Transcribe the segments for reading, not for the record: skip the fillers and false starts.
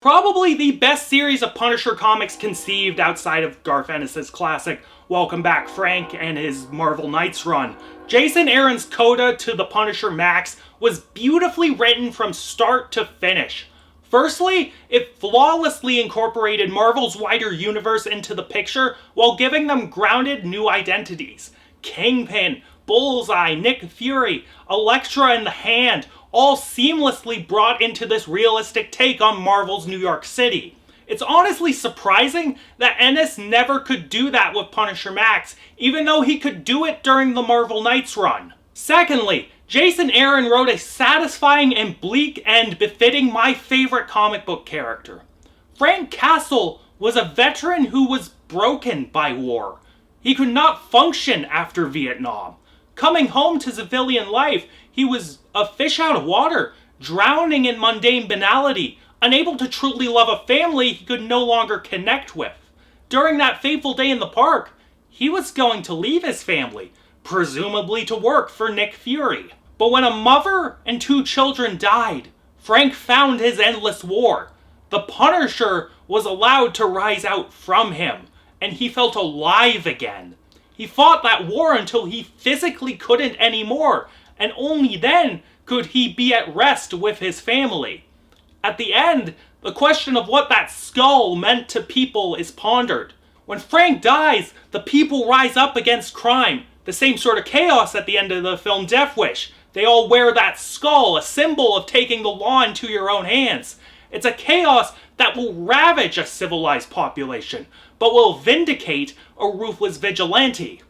Probably the best series of Punisher comics conceived outside of Garth Ennis' classic Welcome Back Frank and his Marvel Knights run. Jason Aaron's coda to the PunisherMAX was beautifully written from start to finish. Firstly, it flawlessly incorporated Marvel's wider universe into the picture while giving them grounded new identities. Kingpin, Bullseye, Nick Fury, Elektra and the Hand, all seamlessly brought into this realistic take on Marvel's New York City. It's honestly surprising that Ennis never could do that with PunisherMAX, even though he could do it during the Marvel Knights run. Secondly, Jason Aaron wrote a satisfying and bleak end befitting my favorite comic book character. Frank Castle was a veteran who was broken by war. He could not function after Vietnam. Coming home to civilian life, he was a fish out of water, drowning in mundane banality, unable to truly love a family he could no longer connect with. During that fateful day in the park, he was going to leave his family, presumably to work for Nick Fury. But when a mother and two children died, Frank found his endless war. The Punisher was allowed to rise out from him, and he felt alive again. He fought that war until he physically couldn't anymore, and only then could he be at rest with his family. At the end, the question of what that skull meant to people is pondered. When Frank dies, the people rise up against crime. The same sort of chaos at the end of the film Death Wish. They all wear that skull, a symbol of taking the law into your own hands. It's a chaos that will ravage a civilized population, but will vindicate a ruthless vigilante.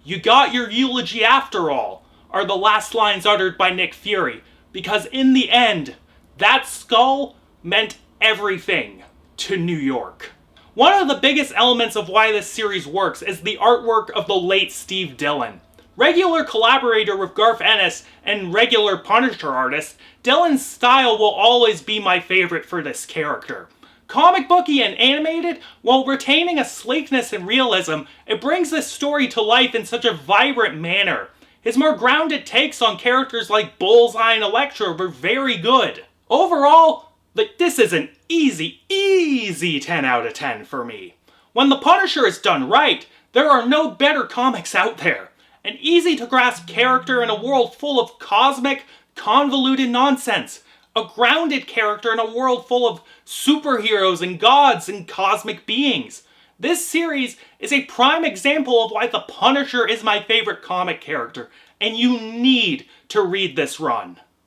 "You got your eulogy after all," are the last lines uttered by Nick Fury, because in the end, that skull meant everything to New York. One of the biggest elements of why this series works is the artwork of the late Steve Dillon. Regular collaborator with Garth Ennis and regular Punisher artist, Dillon's style will always be my favorite for this character. Comic booky and animated, while retaining a sleekness and realism, it brings this story to life in such a vibrant manner. His more grounded takes on characters like Bullseye and Elektra were very good. Overall, this is an easy 10 out of 10 for me. When the Punisher is done right, there are no better comics out there. An easy to grasp character in a world full of cosmic, convoluted nonsense. A grounded character in a world full of superheroes and gods and cosmic beings. This series is a prime example of why the Punisher is my favorite comic character, and you need to read this run.